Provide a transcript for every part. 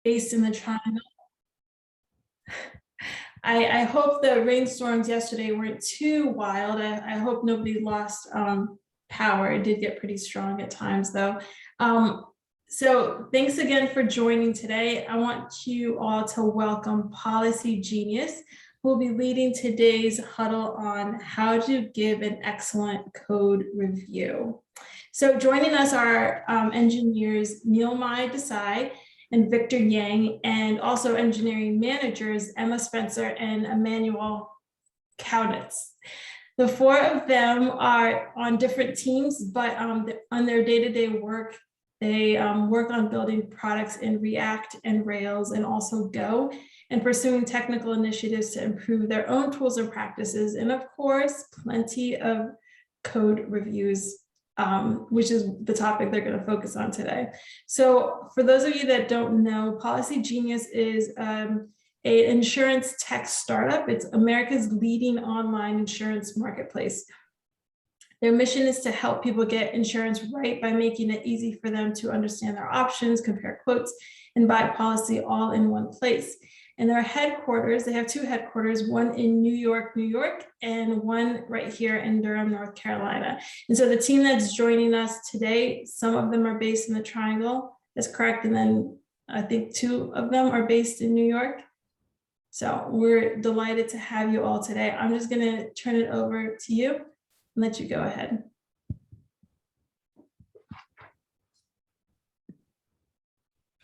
based in the Triangle. I hope the rainstorms yesterday weren't too wild. I hope nobody lost power. It did get pretty strong at times though. So thanks again for joining today. I want you all to welcome PolicyGenius, who will be leading today's huddle on how to give an excellent code review. So joining us are engineers Neilmai Desai and Victor Yang, and also engineering managers Emma Spencer and Emmanuel Kaunitz. The four of them are on different teams, but on their day-to-day work, they work on building products in React and Rails and also Go, and pursuing technical initiatives to improve their own tools and practices. And of course, plenty of code reviews, which is the topic they're going to focus on today. So for those of you that don't know, PolicyGenius is an insurance tech startup. It's America's leading online insurance marketplace. Their mission is to help people get insurance right by making it easy for them to understand their options, compare quotes, and buy a policy all in one place. And their headquarters, they have two headquarters, one in New York, and one right here in Durham, North Carolina. And so the team that's joining us today, some of them are based in the Triangle, that's correct. And then I think two of them are based in New York. So we're delighted to have you all today. I'm just gonna turn it over to you and let you go ahead.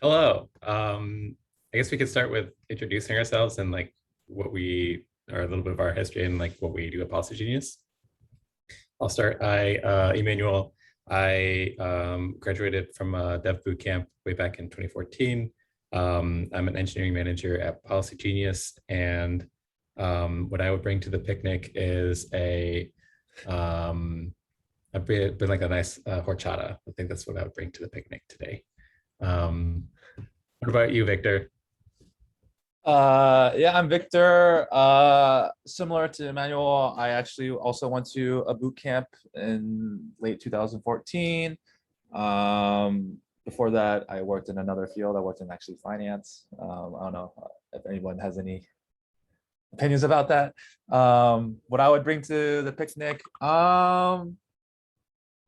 Hello. I guess we could start with introducing ourselves and like what we are, a little bit of our history and like what we do at PolicyGenius. I'll start. Emmanuel, I graduated from a dev boot camp way back in 2014. I'm an engineering manager at PolicyGenius, and what I would bring to the picnic is a been like a nice horchata. I think that's what I would bring to the picnic today. What about you, Victor? Yeah, I'm Victor. Similar to Emmanuel, I actually also went to a boot camp in late 2014. Before that, I worked in another field. I worked in actually finance. I don't know if anyone has any opinions about that. What I would bring to the picnic, I don't know,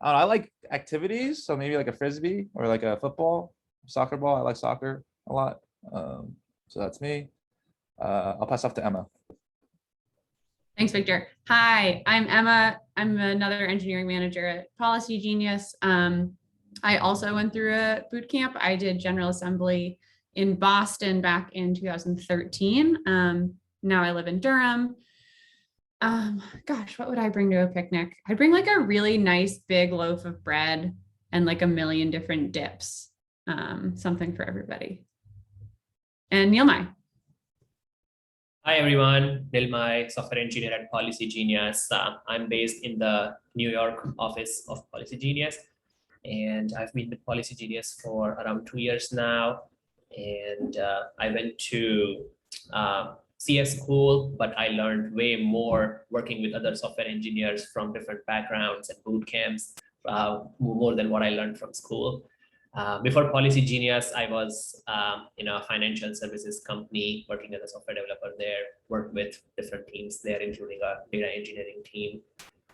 I like activities, so maybe like a frisbee or like a football, soccer ball. I like soccer a lot. So that's me. I'll pass off to Emma. Thanks, Victor. Hi, I'm Emma. I'm another engineering manager at PolicyGenius. I also went through a boot camp. I did General Assembly in Boston back in 2013. Now I live in Durham. Gosh, what would I bring to a picnic? I'd bring like a really nice big loaf of bread and like a million different dips. Something for everybody. And Neilmai. Hi everyone, Neilmai, software engineer at PolicyGenius. I'm based in the New York office of PolicyGenius, and I've been with PolicyGenius for around 2 years now. And I went to CS school, but I learned way more working with other software engineers from different backgrounds and boot camps, more than what I learned from school. Before PolicyGenius, I was in a financial services company working as a software developer there, worked with different teams there, including a data engineering team.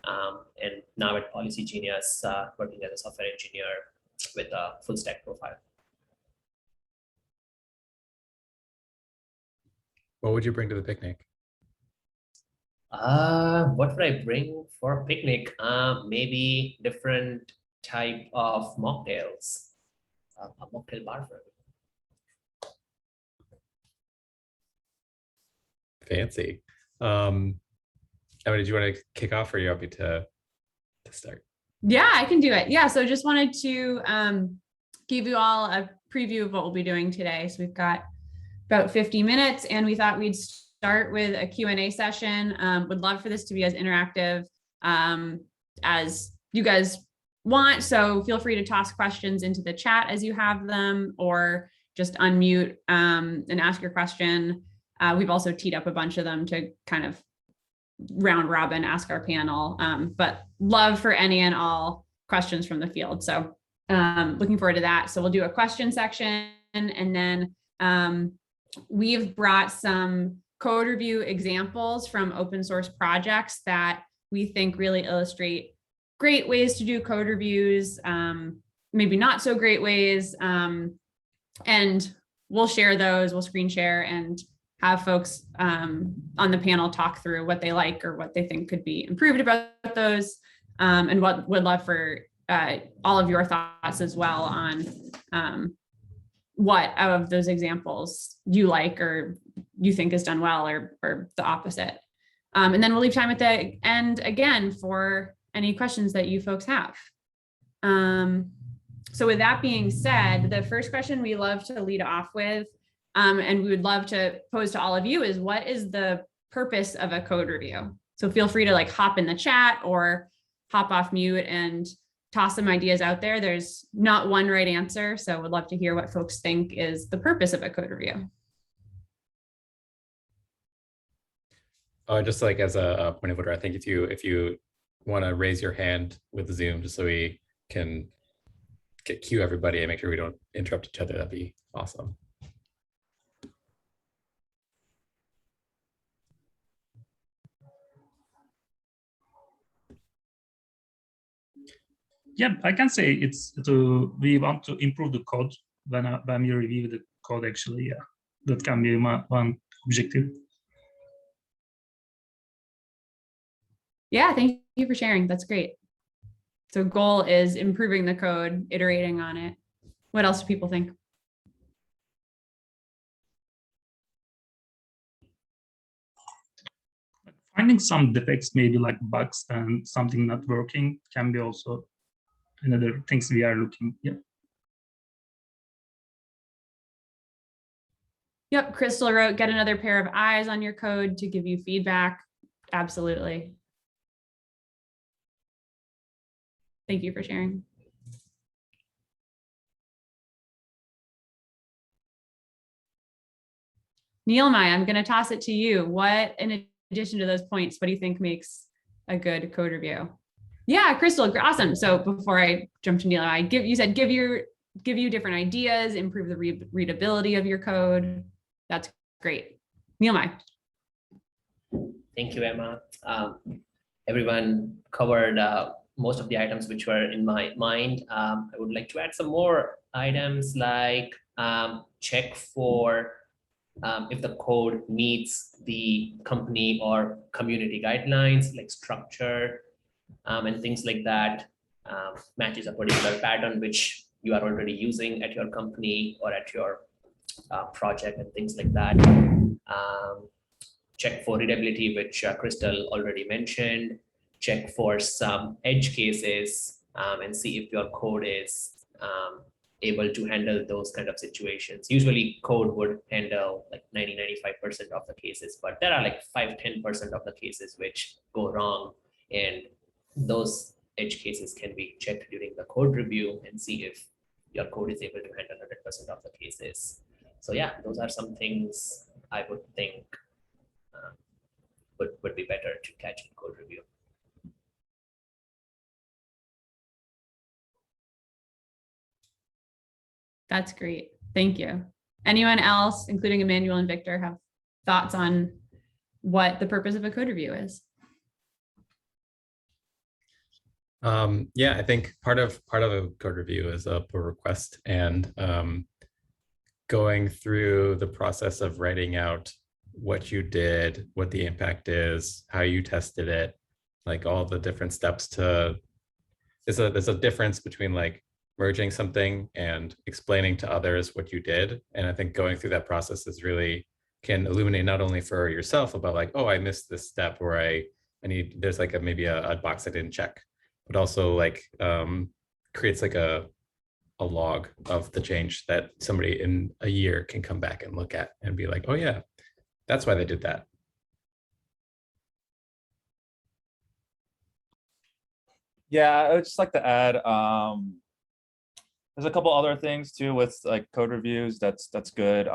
And now at PolicyGenius, working as a software engineer with a full stack profile. What would you bring to the picnic? What would I bring for a picnic? Maybe different type of mocktails. A mocktail bar for me. Fancy. Emma, did you want to kick off, or are you happy to start? Yeah, I can do it. Yeah, so just wanted to give you all a preview of what we'll be doing today. So we've got about 50 minutes, and we thought we'd start with a Q&A session. Would love for this to be as interactive as you guys want. So feel free to toss questions into the chat as you have them, or just unmute and ask your question. We've also teed up a bunch of them to kind of round robin, ask our panel, but love for any and all questions from the field. So looking forward to that. So we'll do a question section, and then We've brought some code review examples from open source projects that we think really illustrate great ways to do code reviews, maybe not so great ways. And we'll share those, we'll screen share and have folks on the panel talk through what they like or what they think could be improved about those, and what would love for all of your thoughts as well on what of those examples you like or you think is done well or the opposite. And then we'll leave time at the end again for any questions that you folks have. So with that being said, the first question we love to lead off with, and we would love to pose to all of you, is what is the purpose of a code review? So feel free to like hop in the chat or hop off mute and toss some ideas out there. There's not one right answer, so would love to hear what folks think is the purpose of a code review. Just like as a point of order, I think if you want to raise your hand with Zoom, just so we can cue everybody and make sure we don't interrupt each other, that'd be awesome. Yeah, I can say we want to improve the code when we review the code. Actually, yeah, that can be one objective. Yeah, thank you for sharing. That's great. So goal is improving the code, iterating on it. What else do people think? Finding some defects, maybe like bugs and something not working, can be also another things we are looking. Yeah. Yep, Crystal wrote, get another pair of eyes on your code to give you feedback. Absolutely. Thank you for sharing. Neilmai, I'm going to toss it to you. What, in addition to those points, what do you think makes a good code review? Yeah, Crystal, awesome. So before I jump to Neilmai, you said give you different ideas, improve the readability of your code. That's great. Neilmai. Thank you, Emma. Everyone covered most of the items which were in my mind. I would like to add some more items like check for if the code meets the company or community guidelines like structure and things like that, matches a particular pattern which you are already using at your company or at your project and things like that. Check for readability, which Crystal already mentioned. Check for some edge cases and see if your code is able to handle those kind of situations. Usually code would handle like 90-95% of the cases, but there are like 5-10% of the cases which go wrong, and those edge cases can be checked during the code review and see if your code is able to handle 100% of the cases. So yeah, those are some things I would think would be better to catch in code review. That's great. Thank you. Anyone else, including Emmanuel and Victor, have thoughts on what the purpose of a code review is? Yeah, I think part of a code review is a pull request and going through the process of writing out what you did, what the impact is, how you tested it, like all the different steps to, there's a difference between like merging something and explaining to others what you did. And I think going through that process is really can illuminate not only for yourself about like, oh, I missed this step, or I need, there's like maybe a box I didn't check, but also like creates like a log of the change that somebody in a year can come back and look at and be like, oh yeah, that's why they did that. Yeah, I would just like to add, there's a couple other things too with like code reviews that's good.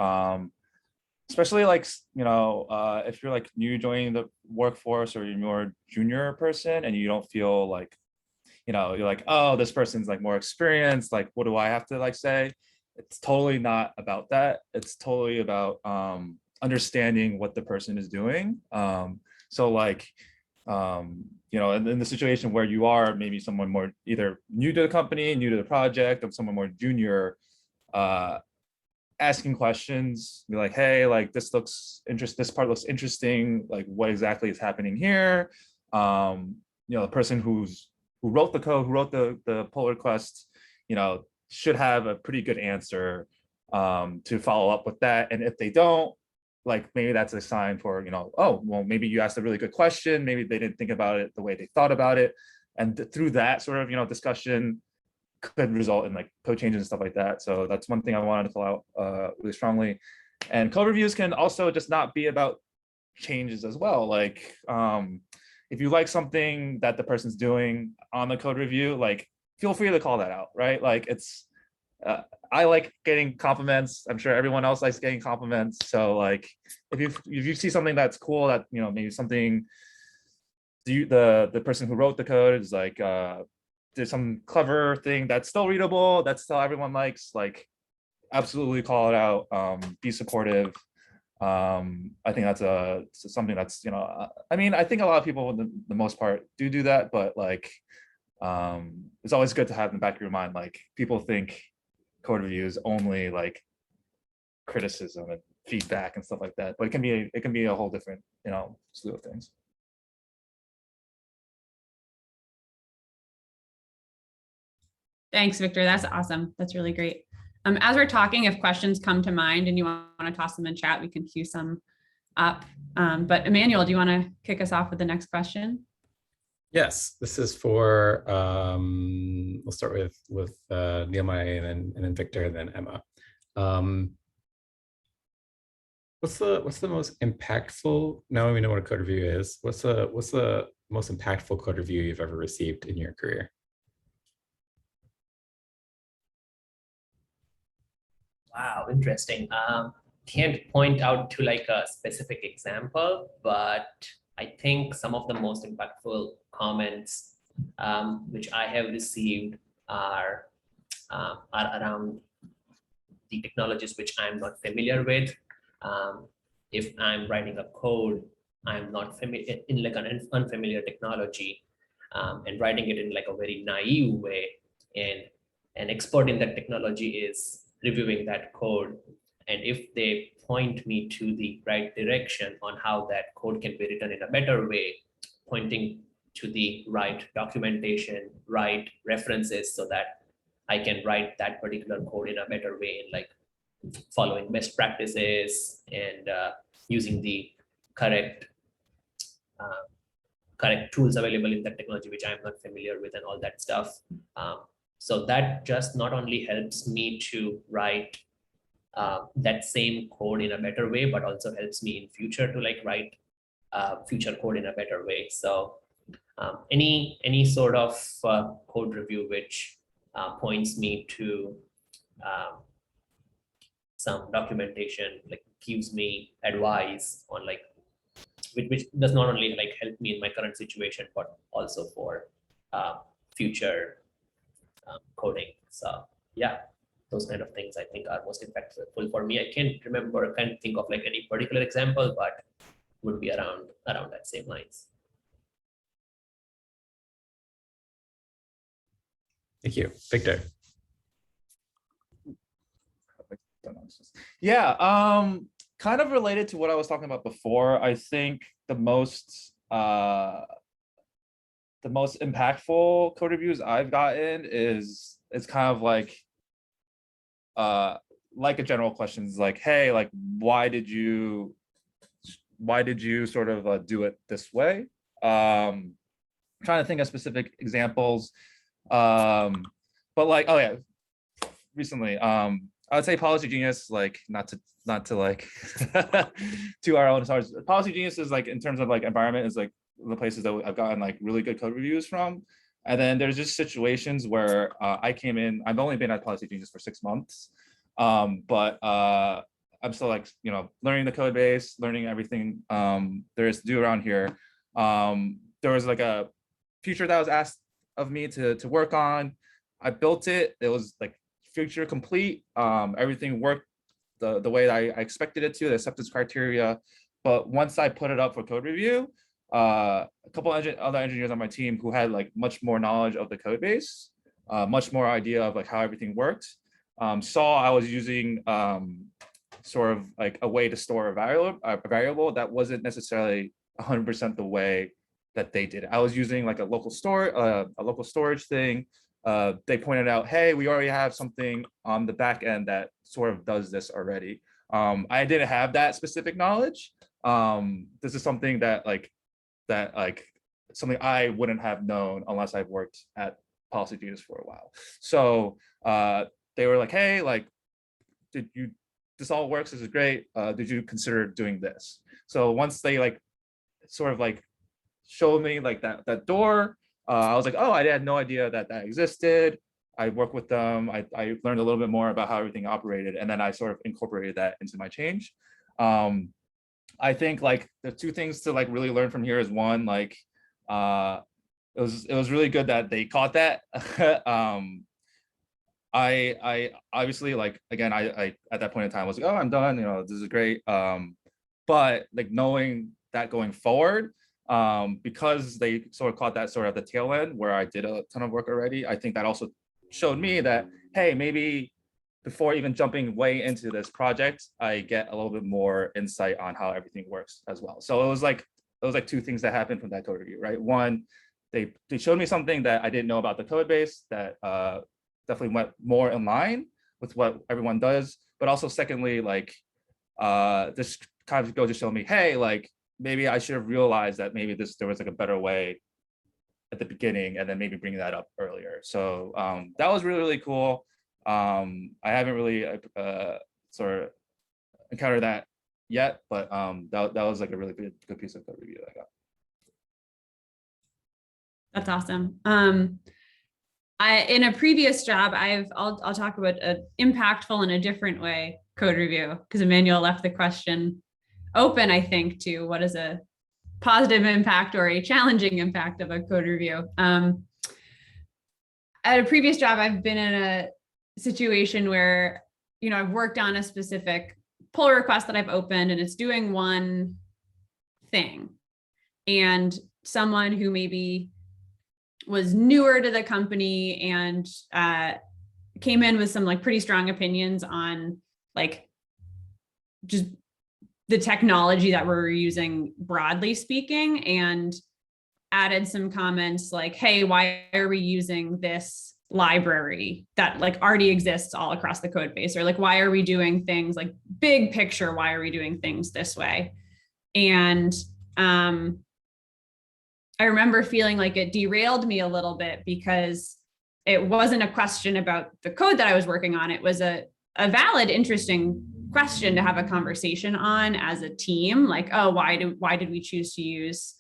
Especially like, you know, if you're like new joining the workforce or you're more junior person and you don't feel like, you know, you're like, oh, this person's like more experienced, like what do I have to like say? it's totally not about that. It's totally about understanding what the person is doing. So like, you know, in the situation where you are maybe someone more either new to the company, new to the project, or someone more junior, asking questions, be like, hey, like this part looks interesting. Like what exactly is happening here? You know, the person who wrote the code, who wrote the pull request, you know, should have a pretty good answer to follow up with that. And if they don't, like maybe that's a sign for, you know, oh, well, maybe you asked a really good question. Maybe they didn't think about it the way they thought about it. And through that sort of, you know, discussion could result in like code changes and stuff like that. So that's one thing I wanted to call out really strongly. And code reviews can also just not be about changes as well. Like if you like something that the person's doing on the code review, like feel free to call that out, right? Like it's, I like getting compliments. I'm sure everyone else likes getting compliments. So like, if you see something that's cool, that, you know, maybe something the person who wrote the code is like, there's some clever thing that's still readable, that's still everyone likes, like absolutely call it out, be supportive. I think that's something that's, you know, I mean, I think a lot of people, the most part, do that, but like, it's always good to have in the back of your mind, like people think code reviews only like criticism and feedback and stuff like that, but it can be a whole different, you know, slew of things. Thanks, Victor. That's awesome. That's really great. As we're talking, if questions come to mind and you want to toss them in chat, we can queue some up. But Emmanuel, do you want to kick us off with the next question? Yes, this is for, we'll start with Nilmai and then Victor and then Emma. What's the most impactful, now we know what a code review is, what's the most impactful code review you've ever received in your career? Wow, interesting. Can't point out to like a specific example, but I think some of the most impactful comments which I have received are around the technologies which I'm not familiar with. If I'm writing a code, I'm not familiar in like an unfamiliar technology, and writing it in like a very naive way, and an expert in that technology is reviewing that code, and if they point me to the right direction on how that code can be written in a better way, pointing to the right documentation, right references, so that I can write that particular code in a better way, and like following best practices and using the correct tools available in that technology, which I'm not familiar with, and all that stuff. So that just not only helps me to write that same code in a better way, but also helps me in future to like write future code in a better way. So any sort of code review which points me to some documentation, like gives me advice on like, which does not only like help me in my current situation, but also for future coding. So yeah, those kind of things I think are most impactful for me. I can't think of like any particular example, but would be around that same lines. Thank you, Victor. Yeah, kind of related to what I was talking about before. I think the most impactful code reviews I've gotten is kind of like a general question, is like, hey, like why did you sort of do it this way? Trying to think of specific examples, but like, oh yeah, recently, I would say PolicyGenius, like not to like to our own stars. PolicyGenius is like, in terms of like environment, is like the places that I've gotten like really good code reviews from. And then there's just situations where I came in, I've only been at PolicyGenius for 6 months, but I'm still like, you know, learning the code base, learning everything there is to do around here. There was like a feature that was asked of me to work on. I built it. It was like feature complete. Everything worked the way that I expected it to, the acceptance criteria. But once I put it up for code review, a couple other engineers on my team who had like much more knowledge of the code base, much more idea of like how everything worked, saw I was using sort of like a way to store a variable that wasn't necessarily 100% the way that they did. I was using like a local storage thing. They pointed out, hey, we already have something on the back end that sort of does this already. I didn't have that specific knowledge. This is something that something I wouldn't have known unless I've worked at PolicyGenius for a while. So they were like, hey, like, this all works, this is great. Did you consider doing this? So once they like sort of like showed me like that door, I was like, oh, I had no idea that existed. I worked with them. I learned a little bit more about how everything operated, and then I sort of incorporated that into my change. I think like the two things to like really learn from here is one, like it was really good that they caught that. I obviously, like, again, I at that point in time was like, oh, I'm done, you know, this is great. But like knowing that going forward, because they sort of caught that sort of at the tail end where I did a ton of work already, I think that also showed me that, hey, maybe before even jumping way into this project, I get a little bit more insight on how everything works as well. So it was like two things that happened from that code review, right? One, they showed me something that I didn't know about the code base that definitely went more in line with what everyone does. But also secondly, like this kind of goes to show me, hey, like maybe I should have realized that maybe there was like a better way at the beginning, and then maybe bringing that up earlier. So that was really, really cool. I haven't really sort of encountered that yet, but that was like a really good piece of code review that I got. That's awesome. In a previous job, I'll talk about an impactful in a different way code review, because Emmanuel left the question open, I think, to what is a positive impact or a challenging impact of a code review. At a previous job, I've been in a situation where, you know, I've worked on a specific pull request that I've opened and it's doing one thing, and someone who maybe was newer to the company and came in with some like pretty strong opinions on like just the technology that we're using broadly speaking, and added some comments like, hey, why are we using this library that like already exists all across the code base? Or like, why are we doing things like big picture? Why are we doing things this way? And I remember feeling like it derailed me a little bit, because it wasn't a question about the code that I was working on. It was a valid, interesting question to have a conversation on as a team. Like, oh, why did we choose to use,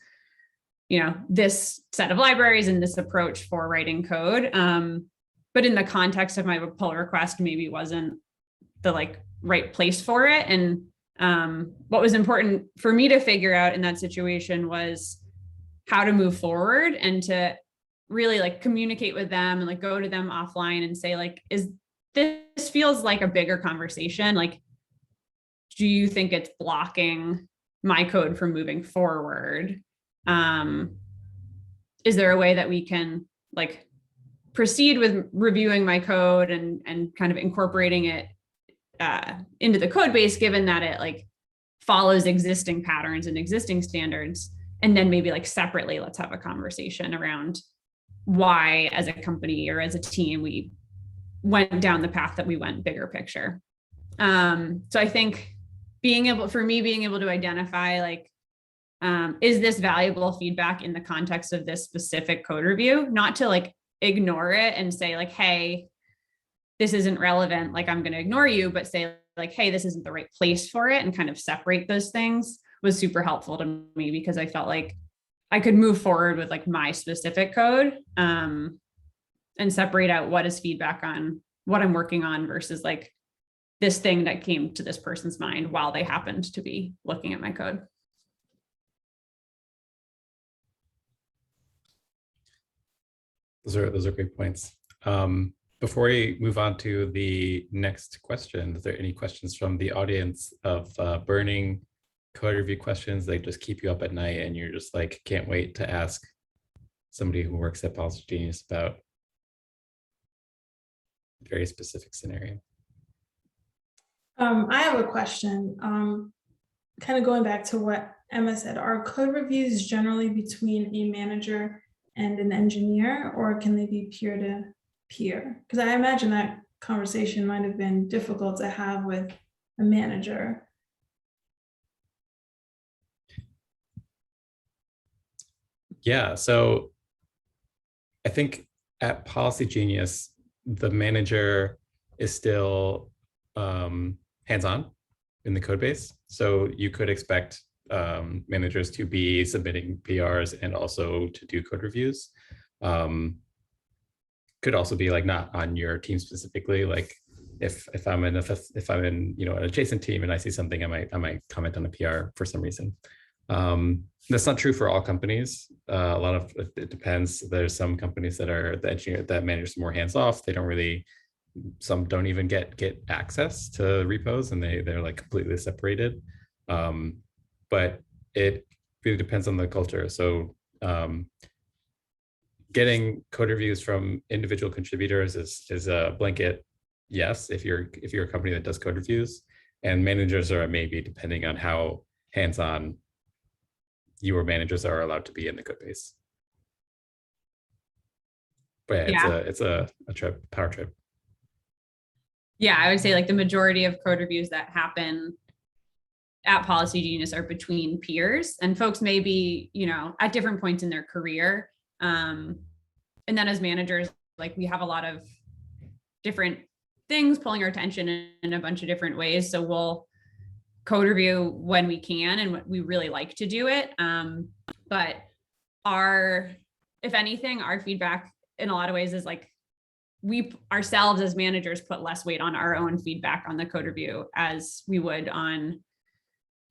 you know, this set of libraries and this approach for writing code? But in the context of my pull request, maybe wasn't the like right place for it. And what was important for me to figure out in that situation was how to move forward and to really like communicate with them and like go to them offline and say like, this feels like a bigger conversation. Like, do you think it's blocking my code from moving forward? Is there a way that we can like proceed with reviewing my code and kind of incorporating it into the code base, given that it like follows existing patterns and existing standards? And then maybe like separately, let's have a conversation around why as a company or as a team, we went down the path that we went bigger picture. So I think being able to identify like, is this valuable feedback in the context of this specific code review, not to like ignore it and say like, hey, this isn't relevant, like I'm going to ignore you, but say like, hey, this isn't the right place for it, and kind of separate those things was super helpful to me, because I felt like I could move forward with like my specific code and separate out what is feedback on what I'm working on versus like this thing that came to this person's mind while they happened to be looking at my code. Those are great points. Before we move on to the next question, is there any questions from the audience of burning code review questions? They just keep you up at night and you're just like, can't wait to ask somebody who works at PolicyGenius about a very specific scenario. I have a question. Kind of going back to what Emma said, are code reviews generally between a manager and an engineer, or can they be peer to peer? Because I imagine that conversation might have been difficult to have with a manager. Yeah, so I think at PolicyGenius, the manager is still hands-on in the code base. So you could expect managers to be submitting PRs and also to do code reviews. Could also be like not on your team specifically. Like if I'm in an adjacent team and I see something, I might comment on a PR for some reason. That's not true for all companies. A lot of it depends. There's some companies that managers more hands off. They don't really. Some don't even get access to repos, and they're like completely separated. But it really depends on the culture. So getting code reviews from individual contributors is a blanket yes if you're a company that does code reviews, and managers are a maybe depending on how hands-on your managers are allowed to be in the code base. But yeah, it's a power trip. Yeah, I would say like the majority of code reviews that happen at PolicyGenius are between peers, and folks may be, at different points in their career. And then as managers, like we have a lot of different things pulling our attention in a bunch of different ways. So we'll code review when we can, and we really like to do it. But if anything, our feedback in a lot of ways is like, we ourselves as managers put less weight on our own feedback on the code review as we would on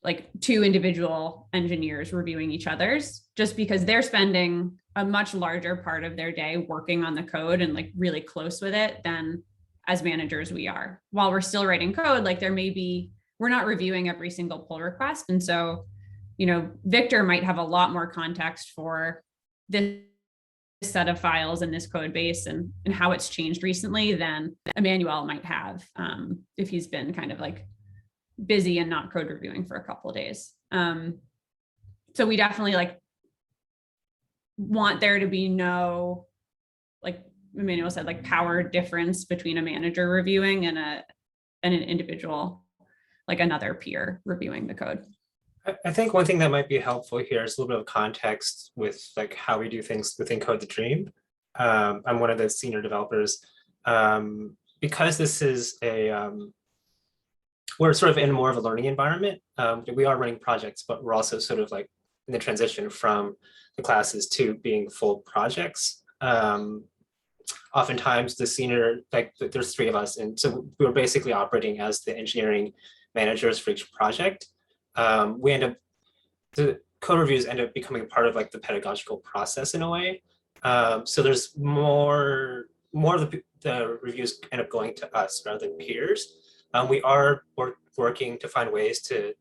like two individual engineers reviewing each other's, just because they're spending a much larger part of their day working on the code and like really close with it than as managers we are. While we're still writing code, like we're not reviewing every single pull request. And so, Victor might have a lot more context for this set of files in this code base and how it's changed recently than Emmanuel might have if he's been kind of like busy and not code reviewing for a couple of days. So we definitely like want there to be no, like Emmanuel said, like power difference between a manager reviewing and an individual, like another peer reviewing the code. I think one thing that might be helpful here is a little bit of context with like how we do things within Code the Dream. I'm one of the senior developers. Because this is we're sort of in more of a learning environment. We are running projects, but we're also sort of like in the transition from the classes to being full projects. Oftentimes the senior, like there's three of us, and so we were basically operating as the engineering managers for each project. The code reviews end up becoming a part of like the pedagogical process in a way. So there's more of the reviews end up going to us rather than peers. We are working to find ways to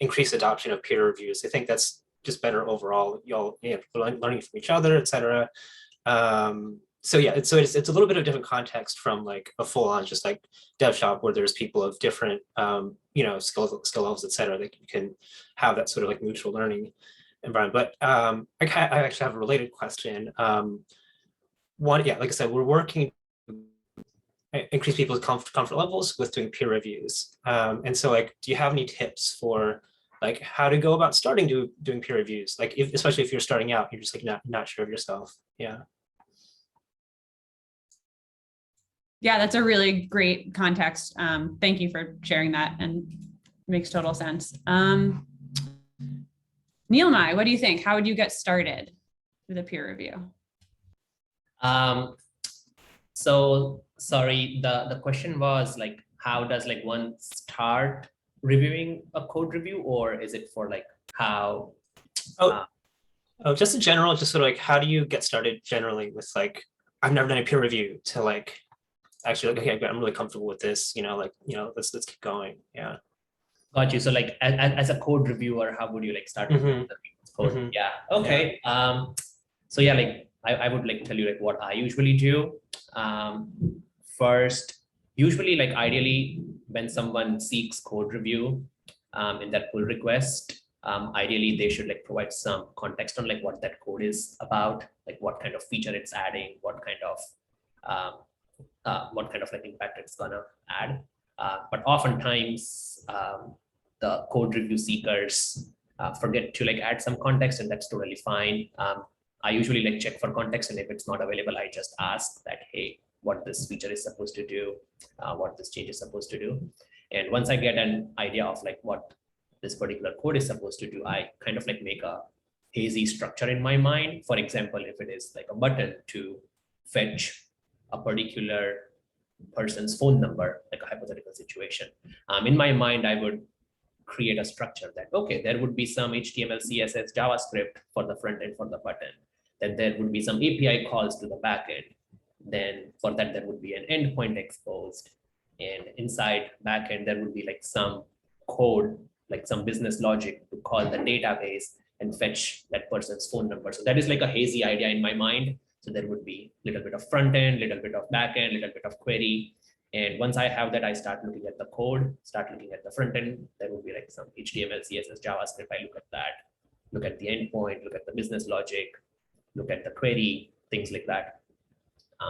increase adoption of peer reviews. I think that's just better overall. Y'all learning from each other, etc. So yeah, it's a little bit of different context from like a full-on just like dev shop where there's people of different skill levels, etc. That you can have that sort of like mutual learning environment. But I actually have a related question. Like I said, we're working to increase people's comfort levels with doing peer reviews. And so like, do you have any tips for like how to go about starting doing peer reviews? Like especially if you're starting out, you're just like not sure of yourself. Yeah. Yeah, that's a really great context. Thank you for sharing that, and makes total sense. Neilmai, what do you think? How would you get started with a peer review? So sorry, the question was like, how does like one start reviewing a code review, or is it for like how? Just in general, just sort of like, how do you get started generally with like, I've never done a peer review to like, actually like, okay, I'm really comfortable with this, let's keep going. Yeah. Got you. So like as a code reviewer, how would you like start Mhm. with the code? Mhm. Yeah. Okay. So yeah, like I would like tell you like what I usually do. First, usually like ideally when someone seeks code review in that pull request, ideally they should like provide some context on like what that code is about, like what kind of feature it's adding, what kind of like impact it's gonna add. But oftentimes the code review seekers forget to like add some context, and that's totally fine. I usually like check for context, and if it's not available, I just ask that, hey, what this feature is supposed to do, what this change is supposed to do. And once I get an idea of like what this particular code is supposed to do, I kind of like make a hazy structure in my mind. For example, if it is like a button to fetch a particular person's phone number, like a hypothetical situation, in my mind, I would create a structure that, okay, there would be some HTML, CSS, JavaScript for the front end for the button. Then there would be some API calls to the backend. Then for that, there would be an endpoint exposed. And inside backend, there would be like some code, like some business logic to call the database and fetch that person's phone number. So that is like a hazy idea in my mind. So there would be a little bit of front end, little bit of back end, little bit of query. And once I have that, I start looking at the code, start looking at the front end. There would be like some HTML, CSS, JavaScript. I look at that, look at the endpoint, look at the business logic, look at the query, things like that.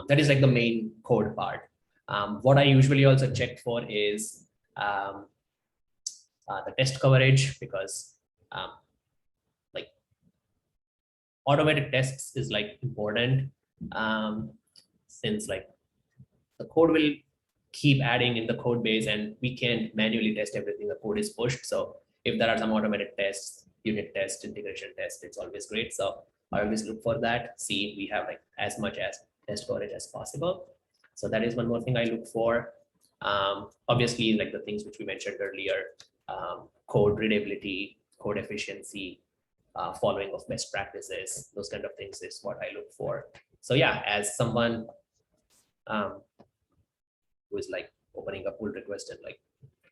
That is like the main code part. What I usually also check for is the test coverage, because like automated tests is like important, since like the code will keep adding in the code base and we can't manually test everything the code is pushed. So if there are some automated tests, unit test, integration test, it's always great. So I always look for that, see if we have like as much as test coverage as possible. So that is one more thing I look for. Obviously, like the things which we mentioned earlier, code readability, code efficiency, following of best practices, those kind of things is what I look for. So yeah, as someone who is like opening a pull request and like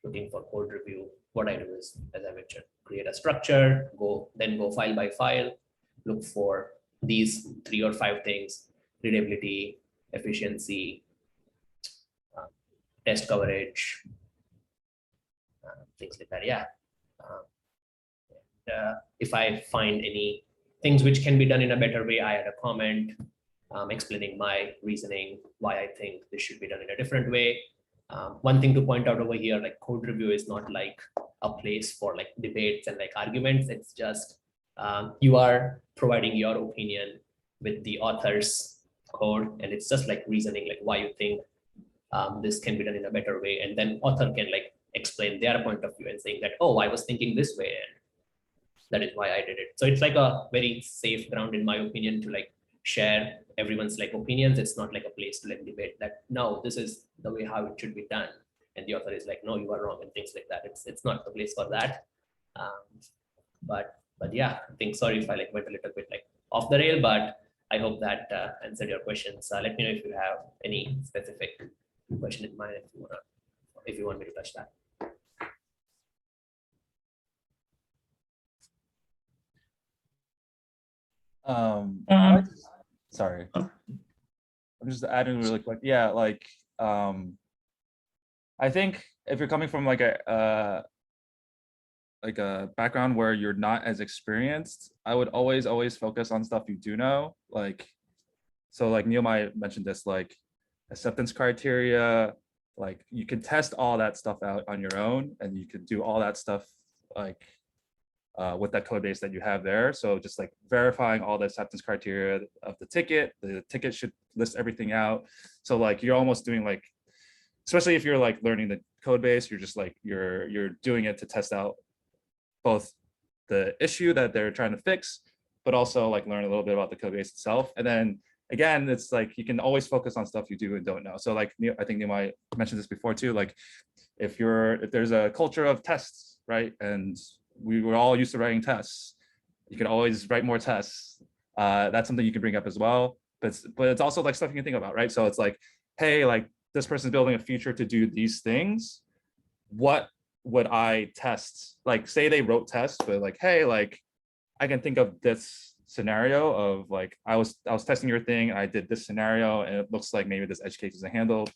looking for code review, what I do is, as I mentioned, create a structure, then go file by file, look for these 3 or 5 things: readability, efficiency, test coverage, things like that. Yeah. If I find any things which can be done in a better way, I add a comment explaining my reasoning, why I think this should be done in a different way. One thing to point out over here, like code review is not like a place for like debates and like arguments. It's just you are providing your opinion with the author's code, and it's just like reasoning like why you think this can be done in a better way, and then author can like explain their point of view and saying that, oh, I was thinking this way and that is why I did it. So it's like a very safe ground, in my opinion, to like share everyone's like opinions. It's not like a place to like debate that, no, this is the way how it should be done, and the author is like, no, you are wrong, and things like that. It's not the place for that. But yeah, I think, sorry if I like went a little bit like off the rail, but I hope that answered your questions. Let me know if you have any specific question in mind, if you want me to touch that. Sorry, I'm just adding really quick. Yeah, like I think if you're coming from like a background where you're not as experienced, I would always focus on stuff you do know. Like, so like Neil might mention this, like acceptance criteria, like you can test all that stuff out on your own, and you can do all that stuff like with that code base that you have there. So just like verifying all the acceptance criteria of the ticket should list everything out. So like you're almost doing like, especially if you're like learning the code base, you're just like, you're doing it to test out both the issue that they're trying to fix, but also like learn a little bit about the code base itself. And then again, it's like you can always focus on stuff you do and don't know. So like I think Neil mentioned this before too, like if there's a culture of tests, right? And we were all used to writing tests, you can always write more tests. That's something you can bring up as well. But it's also like stuff you can think about, right? So it's like, hey, like this person's building a feature to do these things, what would I test? Like, say they wrote tests, but like, hey, like, I can think of this scenario of like, I was testing your thing, I did this scenario, and it looks like maybe this edge case isn't handled.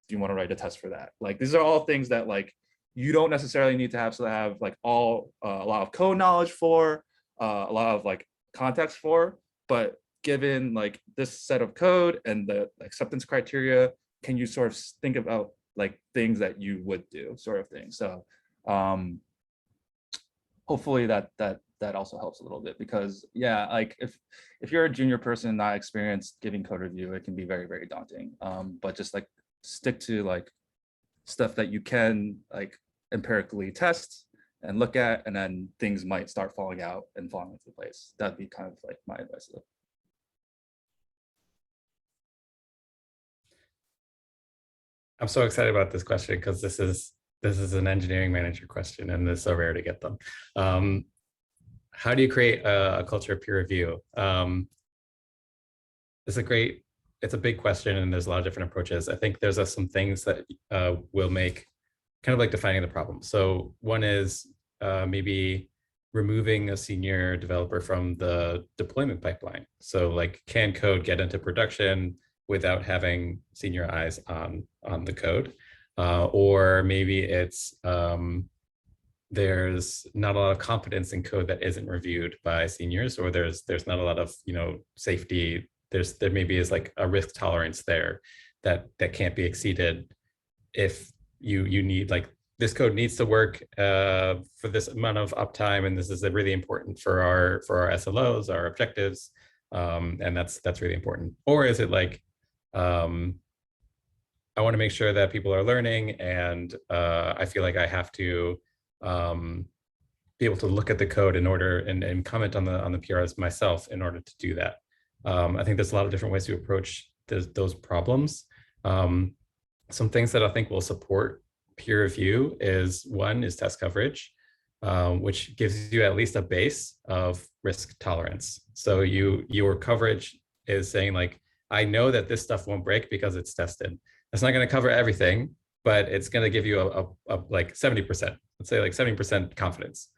Do you want to write a test for that? Like, these are all things that like you don't necessarily need to have like all a lot of code knowledge for, a lot of like context for, but given like this set of code and the acceptance criteria, can you sort of think about like things that you would do, sort of thing. So hopefully that also helps a little bit, because yeah, like if you're a junior person not experienced giving code review, it can be very, very daunting. But just like stick to like stuff that you can like empirically test and look at, and then things might start falling out and falling into place. That'd be kind of like my advice though. I'm so excited about this question because this is an engineering manager question, and it's so rare to get them. How do you create a culture of peer review? It's a big question, and there's a lot of different approaches. I think there's some things that will make kind of like defining the problem. So one is maybe removing a senior developer from the deployment pipeline. So like, can code get into production without having senior eyes on the code? Or maybe it's there's not a lot of confidence in code that isn't reviewed by seniors, or there's not a lot of safety. There maybe is like a risk tolerance there that can't be exceeded if you need, like, this code needs to work for this amount of uptime, and this is really important for our SLOs, our objectives, and that's really important. Or is it like, I want to make sure that people are learning, and I feel like I have to be able to look at the code in order and comment on the PRs myself in order to do that. I think there's a lot of different ways to approach those problems. Some things that I think will support peer review is, one is test coverage, which gives you at least a base of risk tolerance. So your coverage is saying like, I know that this stuff won't break because it's tested. It's not going to cover everything, but it's going to give you a like 70%, let's say like 70% confidence.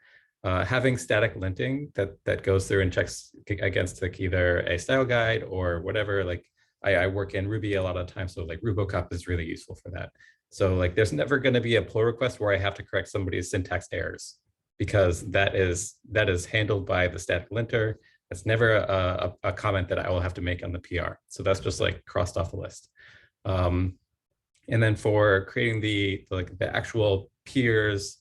Having static linting that goes through and checks against like either a style guide or whatever. Like I work in Ruby a lot of times, so like RuboCop is really useful for that. So like, there's never going to be a pull request where I have to correct somebody's syntax errors, because that is handled by the static linter. It's never a comment that I will have to make on the PR. So that's just like crossed off the list. And then for creating the actual peers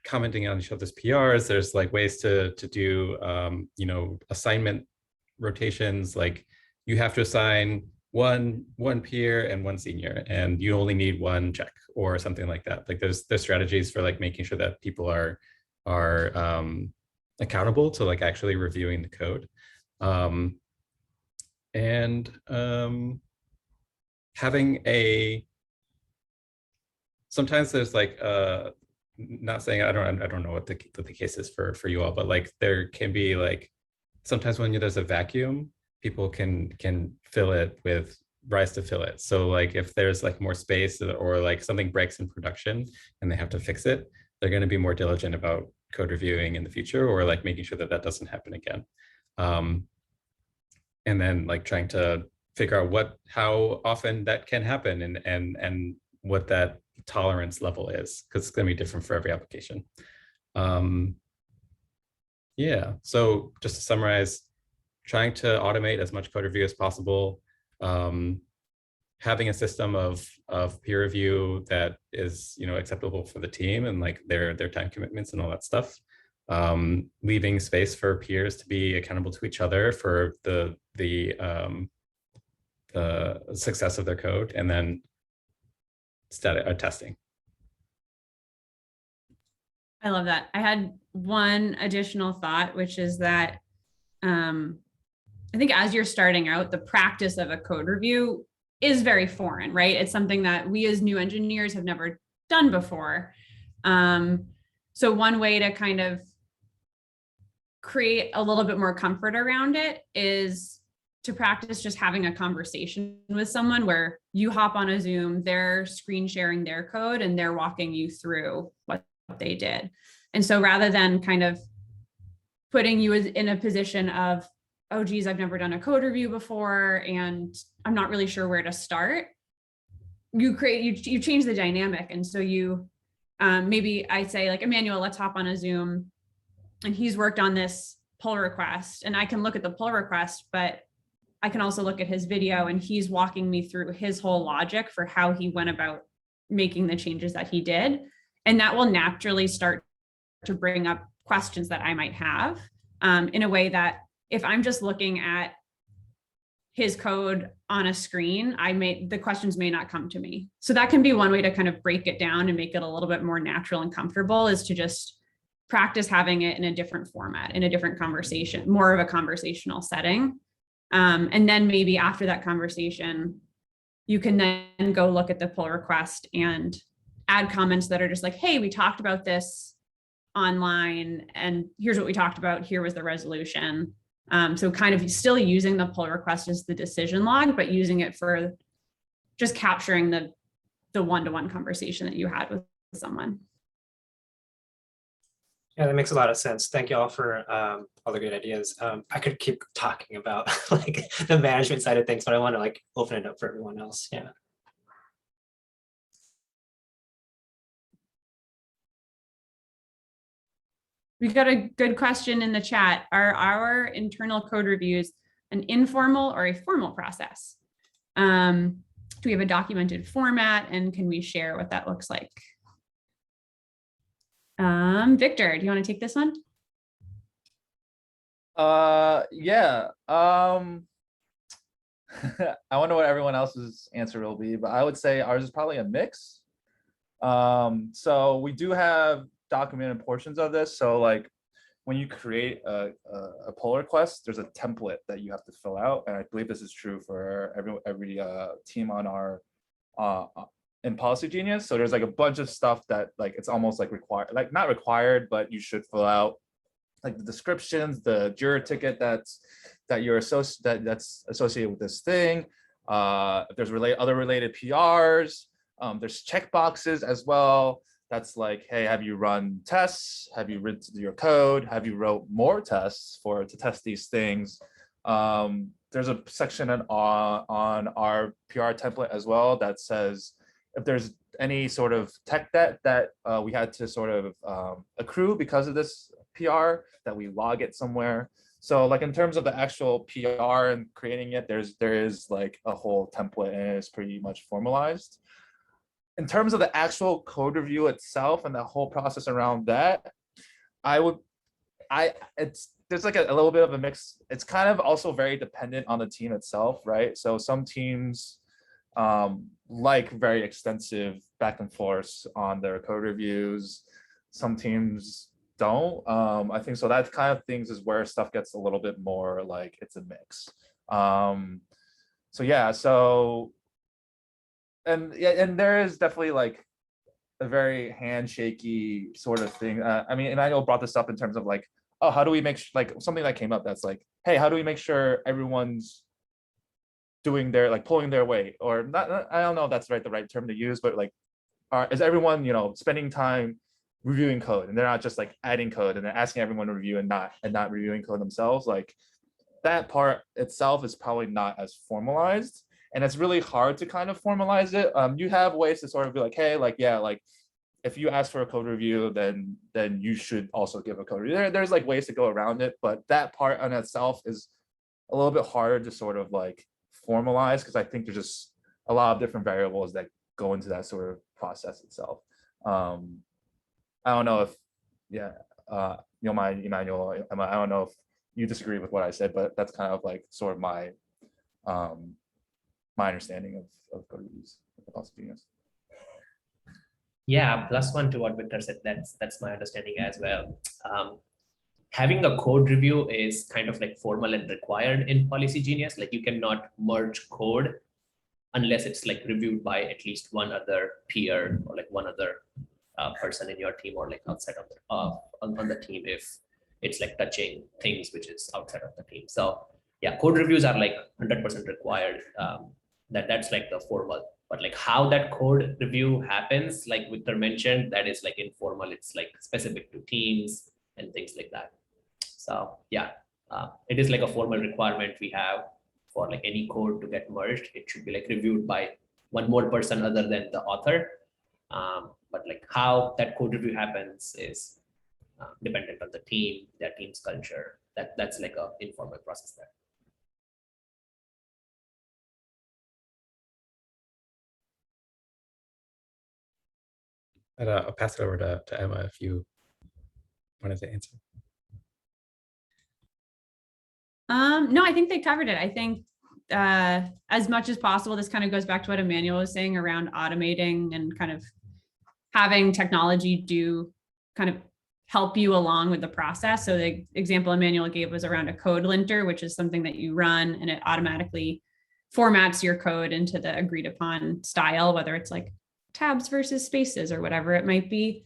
commenting on each other's PRs, there's like ways to do assignment rotations. Like, you have to assign one peer and one senior, and you only need one check or something like that. Like there's strategies for like making sure that people are accountable to like actually reviewing the code. Having sometimes there's like not saying I don't know what the case is for you all, but like there can be like sometimes when there's a vacuum, people can fill it with rise to fill it. So like if there's like more space, or like something breaks in production and they have to fix it, they're going to be more diligent about code reviewing in the future, or like making sure that doesn't happen again. And then like trying to figure out how often that can happen, and what that tolerance level is, because it's going to be different for every application. Yeah, so just to summarize, trying to automate as much code review as possible, having a system of peer review that is acceptable for the team and like their time commitments and all that stuff, leaving space for peers to be accountable to each other for the success of their code, and then testing. I love that. I had one additional thought, which is that I think as you're starting out, the practice of a code review is very foreign, right? It's something that we as new engineers have never done before. So one way to kind of create a little bit more comfort around it is to practice just having a conversation with someone where you hop on a Zoom, they're screen sharing their code and they're walking you through what they did. And so rather than kind of putting you in a position of, oh geez, I've never done a code review before and I'm not really sure where to start, you change the dynamic. And so you maybe I say like, Emmanuel, let's hop on a Zoom, and he's worked on this pull request, and I can look at the pull request, but I can also look at his video, and he's walking me through his whole logic for how he went about making the changes that he did. And that will naturally start to bring up questions that I might have in a way that if I'm just looking at his code on a screen, the questions may not come to me. So that can be one way to kind of break it down and make it a little bit more natural and comfortable, is to just practice having it in a different format, in a different conversation, more of a conversational setting. And then maybe after that conversation, you can then go look at the pull request and add comments that are just like, hey, we talked about this online and here's what we talked about. Here was the resolution. So kind of still using the pull request as the decision log, but using it for just capturing the one-to-one conversation that you had with someone. Yeah, that makes a lot of sense. Thank you all for all the great ideas. I could keep talking about like the management side of things, but I want to like open it up for everyone else. Yeah. We've got a good question in the chat. Are our internal code reviews an informal or a formal process? Do we have a documented format, and can we share what that looks like? Victor, do you want to take this one? Yeah. I wonder what everyone else's answer will be, but I would say ours is probably a mix. So we do have documented portions of this. So like when you create a pull request, there's a template that you have to fill out, and I believe this is true for every team on our in PolicyGenius. So there's like a bunch of stuff that like it's almost like required, like not required, but you should fill out, like the descriptions, the Jira ticket that's associated with this thing. If there's other related PRs, there's checkboxes as well. That's like, hey, have you run tests? Have you written your code? Have you wrote more tests to test these things? There's a section on our PR template as well that says if there's any sort of tech debt that we had to sort of accrue because of this PR, that we log it somewhere. So like in terms of the actual PR and creating it, there is like a whole template, and it's pretty much formalized. In terms of the actual code review itself and the whole process around that, there's like a little bit of a mix. It's kind of also very dependent on the team itself, right? So some teams like very extensive back and forth on their code reviews. Some teams don't. I think so that kind of things is where stuff gets a little bit more like it's a mix. So yeah, so and there is definitely like a very handshaky sort of thing. I mean, Emmanuel brought this up in terms of like, oh, how do we make like something that came up that's like, hey, how do we make sure everyone's doing their like pulling their weight, or not? I don't know if that's the right term to use, but like, is everyone spending time reviewing code, and they're not just like adding code and they're asking everyone to review and not reviewing code themselves? Like that part itself is probably not as formalized. And it's really hard to kind of formalize it. You have ways to sort of be like, hey, like, yeah, like if you ask for a code review, then you should also give a code review. There's like ways to go around it, but that part on itself is a little bit harder to sort of like formalize, because I think there's just a lot of different variables that go into that sort of process itself. I don't know if, yeah, you don't mind, Emmanuel, I don't know if you disagree with what I said, but that's kind of like sort of my understanding of code reviews. Yeah, +1 to what Victor said. That's my understanding as well. Having a code review is kind of like formal and required in PolicyGenius. Like you cannot merge code unless it's like reviewed by at least one other peer or like one other person in your team, or like outside of on the team if it's like touching things which is outside of the team. So yeah, code reviews are like 100% required. That's like the formal, but like how that code review happens, like Victor mentioned, that is like informal. It's like specific to teams and things like that. So yeah, it is like a formal requirement we have for like any code to get merged. It should be like reviewed by one more person other than the author. But like how that code review happens is dependent on the team, their team's culture. That's like a informal process there. I'll pass it over to Emma if you wanted to answer. No, I think they covered it. I think as much as possible, this kind of goes back to what Emmanuel was saying around automating and kind of having technology do kind of help you along with the process. So the example Emmanuel gave was around a code linter, which is something that you run and it automatically formats your code into the agreed upon style, whether it's like tabs versus spaces or whatever it might be.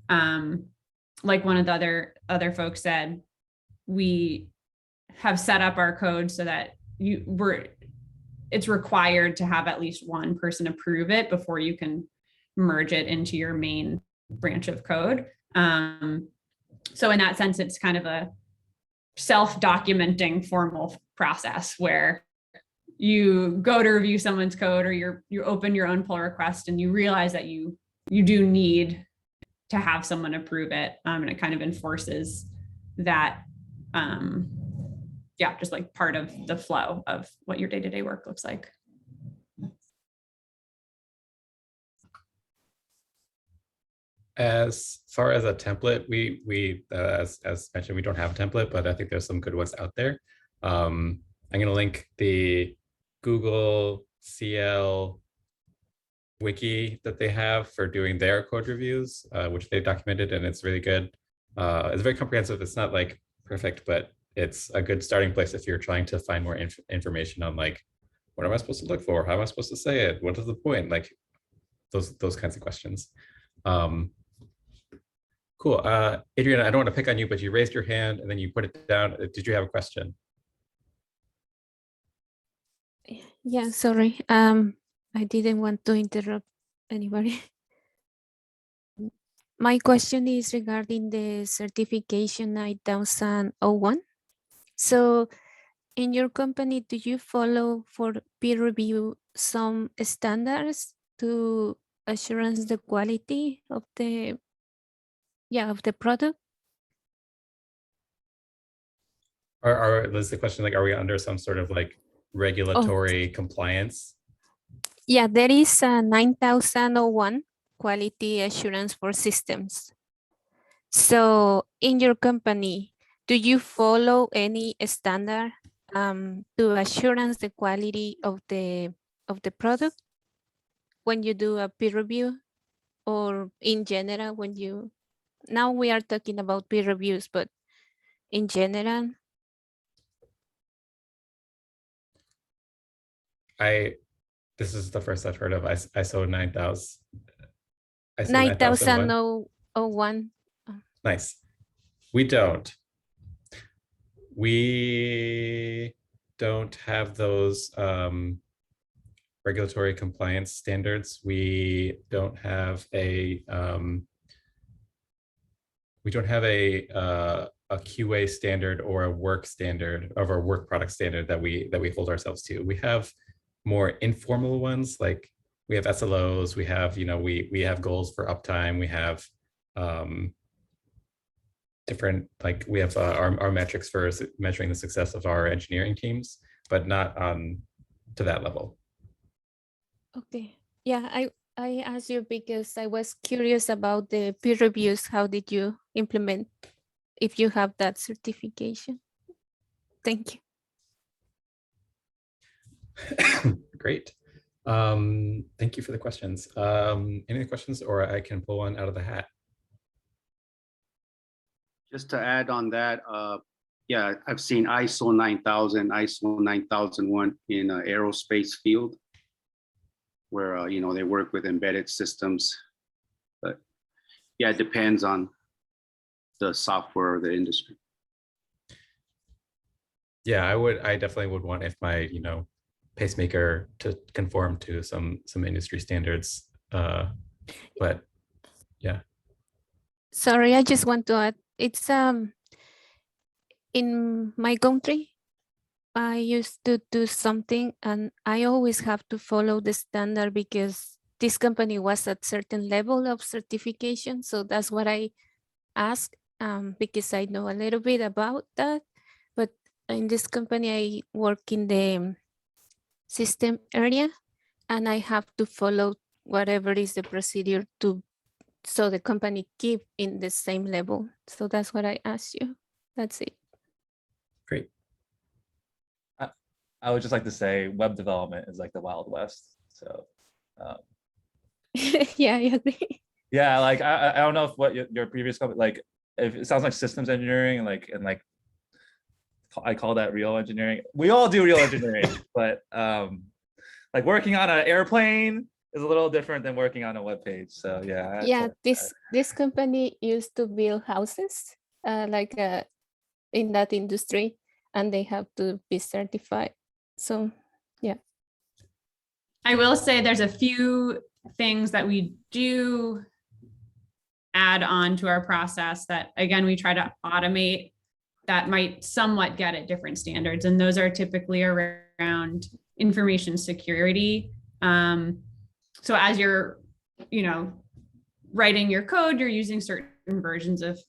Like one of the other folks said, we have set up our code so that it's required to have at least one person approve it before you can merge it into your main branch of code. So in that sense, it's kind of a self-documenting formal process where you go to review someone's code or you open your own pull request and you realize that you do need to have someone approve it. And it kind of enforces that, yeah, just like part of the flow of what your day-to-day work looks like. As far as a template, we as mentioned, we don't have a template, but I think there's some good ones out there. I'm going to link the Google CL wiki that they have for doing their code reviews, which they've documented, and it's really good. It's very comprehensive. It's not like perfect, but it's a good starting place if you're trying to find more information on like, what am I supposed to look for? How am I supposed to say it? What is the point? Like those kinds of questions. Cool. Adriana, I don't want to pick on you, but you raised your hand and then you put it down. Did you have a question? Yeah, sorry. I didn't want to interrupt anybody. My question is regarding the certification 9001. So in your company, do you follow for peer review some standards to assurance the quality of the product? Is the question like, are we under some sort of like regulatory compliance? Yeah, there is a 9001 quality assurance for systems. So in your company, do you follow any standard to assurance the quality of the product when you do a peer review, or in general when you, now we are talking about peer reviews, but in general? This is the first I've heard of ISO 9000. ISO 9001. Nice. We don't have those regulatory compliance standards. We don't have a QA standard or a work standard of our work product standard that we hold ourselves to. We have more informal ones, like we have SLOs, we have, we have goals for uptime, we have different, like we have our metrics for measuring the success of our engineering teams, but not to that level. Okay. Yeah, I asked you because I was curious about the peer reviews. How did you implement if you have that certification? Thank you. Great. Thank you for the questions. Any questions, or I can pull one out of the hat? Just to add on that, yeah, I've seen ISO 9000, ISO 9001 in aerospace field, where they work with embedded systems. But yeah, it depends on the software or the industry. Yeah, I definitely would want if my, you know, pacemaker to conform to some industry standards. But yeah. Sorry, I just want to add, it's in my country, I used to do something and I always have to follow the standard because this company was at certain level of certification. So that's what I ask because I know a little bit about that. But in this company, I work in the system area and I have to follow whatever is the procedure to so the company keep in the same level. So that's what I asked you. That's it. Great. I would just like to say web development is like the Wild West. So Yeah, I agree. yeah, like I don't know if what your previous company, like if it sounds like systems engineering, and like I call that real engineering. We all do real engineering, but like working on an airplane is a little different than working on a web page. So yeah. Yeah, this company used to build houses in that industry, and they have to be certified. So yeah. I will say there's a few things that we do add on to our process that, again, we try to automate that might somewhat get at different standards. And those are typically around information security. So as you're, you know, writing your code, you're using certain versions of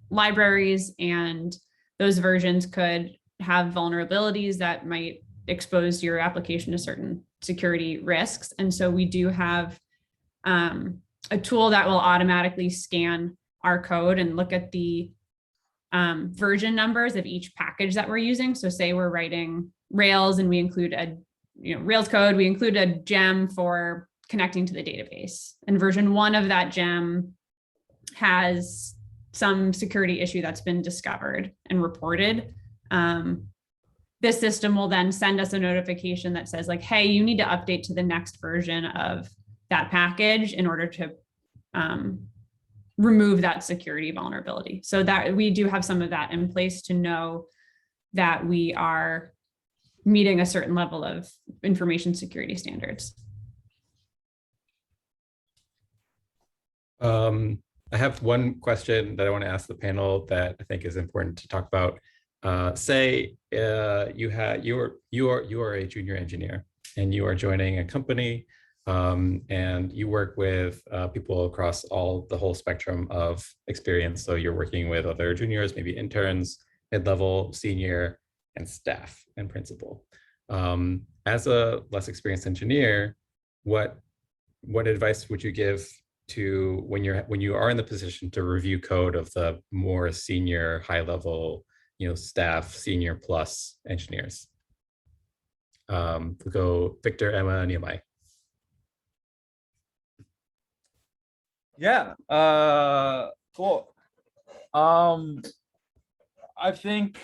libraries, and those versions could have vulnerabilities that might expose your application to certain security risks. And so we do have a tool that will automatically scan our code and look at the version numbers of each package that we're using. So say we're writing Rails and we include a, you know, Rails code, we include a gem for connecting to the database, and version 1 of that gem has some security issue that's been discovered and reported. This system will then send us a notification that says like, hey, you need to update to the next version of that package in order to remove that security vulnerability. So that we do have some of that in place to know that we are meeting a certain level of information security standards. I have one question that I want to ask the panel that I think is important to talk about. Say you are a junior engineer and you are joining a company, and you work with people across the whole spectrum of experience. So you're working with other juniors, maybe interns, mid-level, senior, and staff and principal. As a less experienced engineer, what advice would you give to when you are in the position to review code of the more senior, high level, you know, staff, senior plus engineers? We'll go Victor, Emma, Nehemiah. Yeah, cool. I think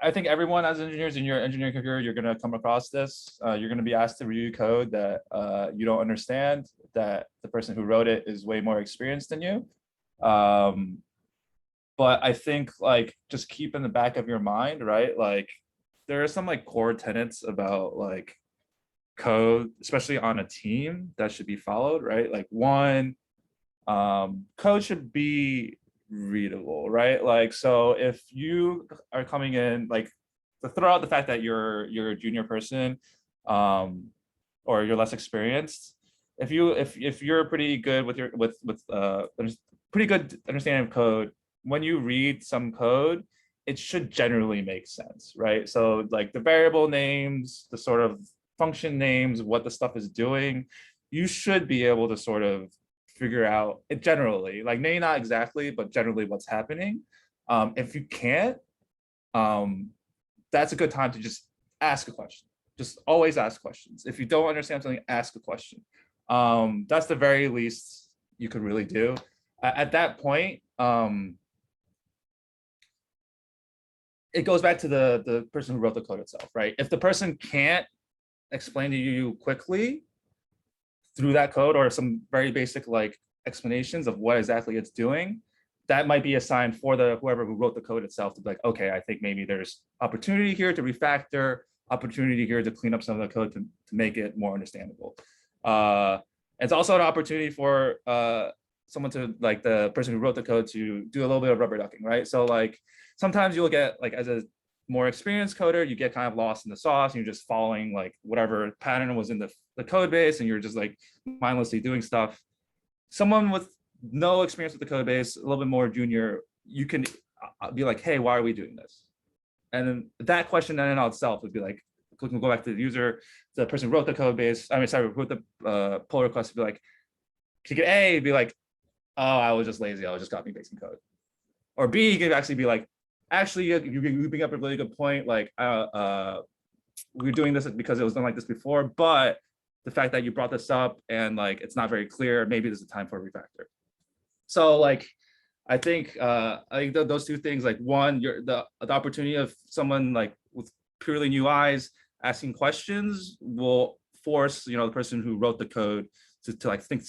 everyone as engineers in your engineering career, you're gonna come across this. You're gonna be asked to review code that you don't understand, that the person who wrote it is way more experienced than you. But I think like just keep in the back of your mind, right? Like there are some like core tenets about like code, especially on a team, that should be followed, right? Like one, code should be readable, right? Like, so if you are coming in, like, to throw out the fact that you're a junior person, or you're less experienced, if you're pretty good with pretty good understanding of code, when you read some code, it should generally make sense, right? So like the variable names, the sort of function names, what the stuff is doing, you should be able to sort of figure out it generally, like maybe not exactly, but generally what's happening. If you can't, that's a good time to just ask a question. Just always ask questions. If you don't understand something, ask a question. That's the very least you could really do. At that point, it goes back to the person who wrote the code itself, right? If the person can't explain to you quickly through that code or some very basic like explanations of what exactly it's doing, that might be a sign for the whoever who wrote the code itself to be like, okay, I think maybe there's opportunity here to refactor, opportunity here to clean up some of the code to make it more understandable. It's also an opportunity for someone to, like, the person who wrote the code to do a little bit of rubber ducking, right? So like sometimes you'll get, like, as a more experienced coder, you get kind of lost in the sauce and you're just following like whatever pattern was in the code base and you're just like mindlessly doing stuff. Someone with no experience with the code base, a little bit more junior, you can be like, hey, why are we doing this? And then that question in and of itself would be like, we'll go back to the user, the person who wrote the code base, I mean, sorry, who wrote the pull request, to be like, click A, be like, oh, I was just lazy, I was just copying pasting code. Or B, you could actually be like, actually, you bring up a really good point, like, we're doing this because it was done like this before, but the fact that you brought this up and like it's not very clear, maybe there's a time for a refactor. So like, I think those two things, like one, the opportunity of someone like with purely new eyes asking questions will force, you know, the person who wrote the code to like think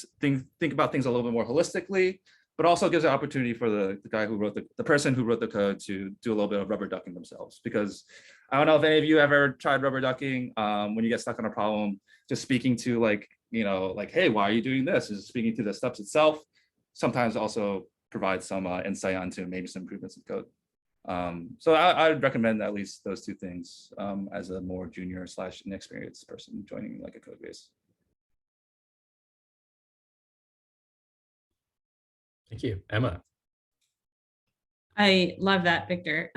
about things a little bit more holistically, but also gives an opportunity for the guy who wrote the person who wrote the code to do a little bit of rubber ducking themselves. Because I don't know if any of you have ever tried rubber ducking when you get stuck on a problem, just speaking to like, you know, like, hey, why are you doing this? Is speaking to the steps itself sometimes also provide some insight onto maybe some improvements in code. So I would recommend at least those two things as a more junior / inexperienced person joining like a code base. Thank you. Emma. I love that, Victor.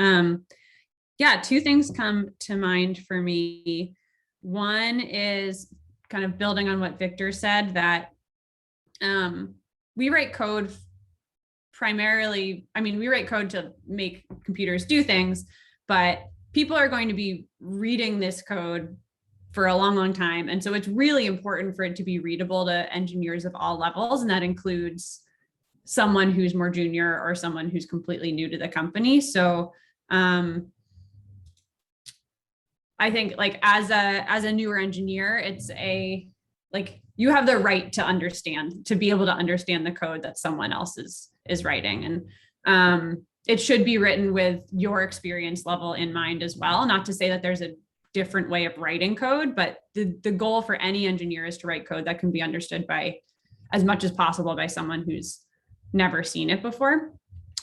Yeah, two things come to mind for me. One is kind of building on what Victor said, that we write code primarily, I mean, we write code to make computers do things, but people are going to be reading this code for a long, long time. And so it's really important for it to be readable to engineers of all levels. And that includes someone who's more junior or someone who's completely new to the company. So I think like as a newer engineer, it's like you have the right to understand, to be able to understand the code that someone else is writing. And it should be written with your experience level in mind as well. Not to say that there's a different way of writing code, but the goal for any engineer is to write code that can be understood by as much as possible by someone who's never seen it before.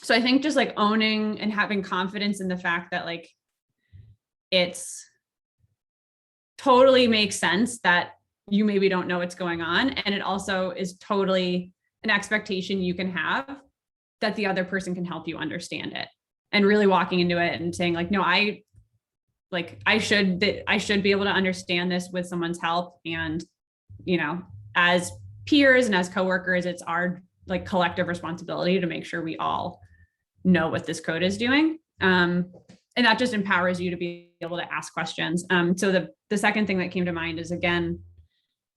So I think just like owning and having confidence in the fact that like it's totally makes sense that you maybe don't know what's going on. And it also is totally an expectation you can have that the other person can help you understand it, and really walking into it and saying like, no, I should be able to understand this with someone's help. And, you know, as peers and as coworkers, it's our like collective responsibility to make sure we all know what this code is doing. And that just empowers you to be able to ask questions. So the second thing that came to mind is, again,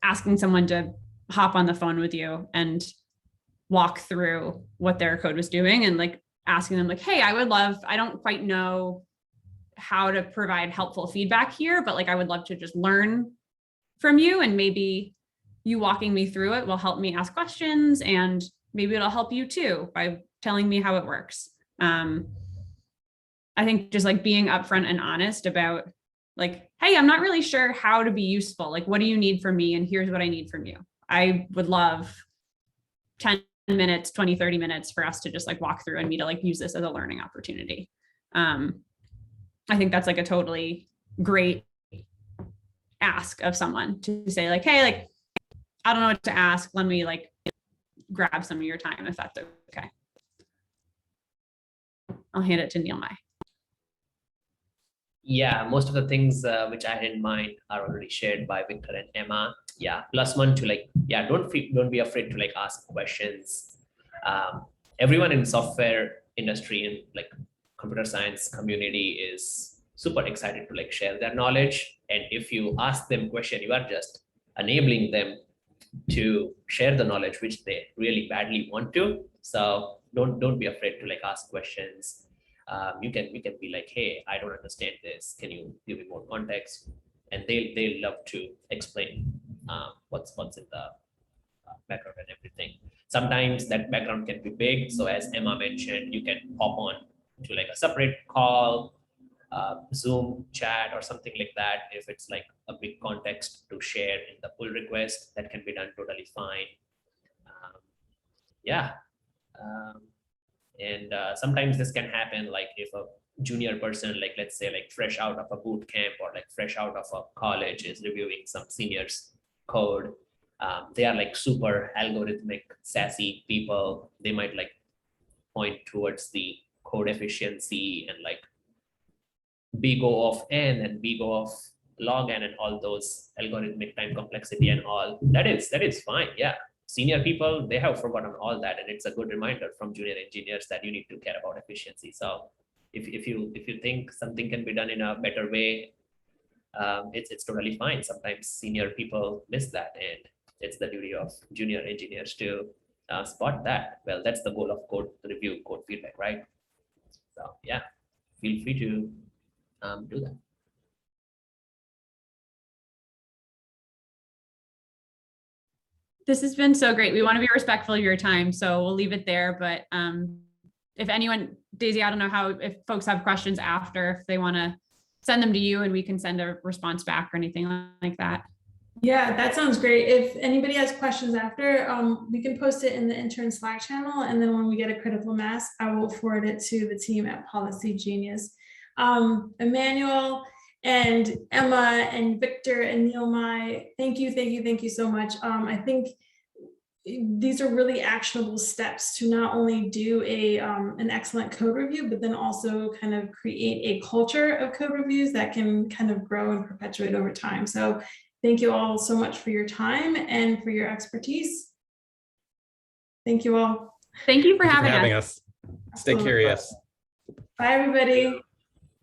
asking someone to hop on the phone with you and walk through what their code was doing, and like asking them like, hey, I don't quite know how to provide helpful feedback here, but like, I would love to just learn from you, and maybe you walking me through it will help me ask questions, and maybe it'll help you too by telling me how it works. I think just like being upfront and honest about like, hey, I'm not really sure how to be useful. Like, what do you need from me? And here's what I need from you. I would love 10 minutes, 20, 30 minutes for us to just like walk through and me to like use this as a learning opportunity. I think that's like a totally great ask of someone to say like, hey, like, I don't know what to ask. Let me like grab some of your time if that's okay. I'll hand it to Neil Mai. Yeah, most of the things which I had in mind are already shared by Victor and Emma. Yeah, plus one to like, yeah, don't be afraid to like ask questions. Everyone in software industry and like computer science community is super excited to like share their knowledge. And if you ask them question, you are just enabling them to share the knowledge which they really badly want to. So don't be afraid to like ask questions. We can be like, hey, I don't understand this. Can you give me more context? And they'll love to explain what's in the background and everything. Sometimes that background can be big. So as Emma mentioned, you can pop on to like a separate call, Zoom chat or something like that. If it's like a big context to share in the pull request, that can be done totally fine. Yeah. And sometimes this can happen like if a junior person, like let's say like fresh out of a boot camp or like fresh out of a college is reviewing some seniors code. They are like super algorithmic sassy people. They might like point towards the code efficiency and like big O of n and big O of log n and all those algorithmic time complexity and all. That is fine. Yeah. Senior people, they have forgotten all that, and it's a good reminder from junior engineers that you need to care about efficiency. So if you think something can be done in a better way, it's totally fine. Sometimes senior people miss that, and it's the duty of junior engineers to spot that. Well, that's the goal of code review, code feedback, right? So yeah, feel free to do that. This has been so great. We want to be respectful of your time, so we'll leave it there. But if anyone, Daisy, I don't know how, if folks have questions after, if they want to send them to you and we can send a response back or anything like that. Yeah, that sounds great. If anybody has questions after, we can post it in the intern Slack channel. And then when we get a critical mass, I will forward it to the team at PolicyGenius. Emmanuel and Emma and Victor and Neilmai, thank you so much. I think these are really actionable steps to not only do an excellent code review, but then also kind of create a culture of code reviews that can kind of grow and perpetuate over time. So thank you all so much for your time and for your expertise. Thank you all. Thank you for Thank you having us. Stay curious. Bye, everybody.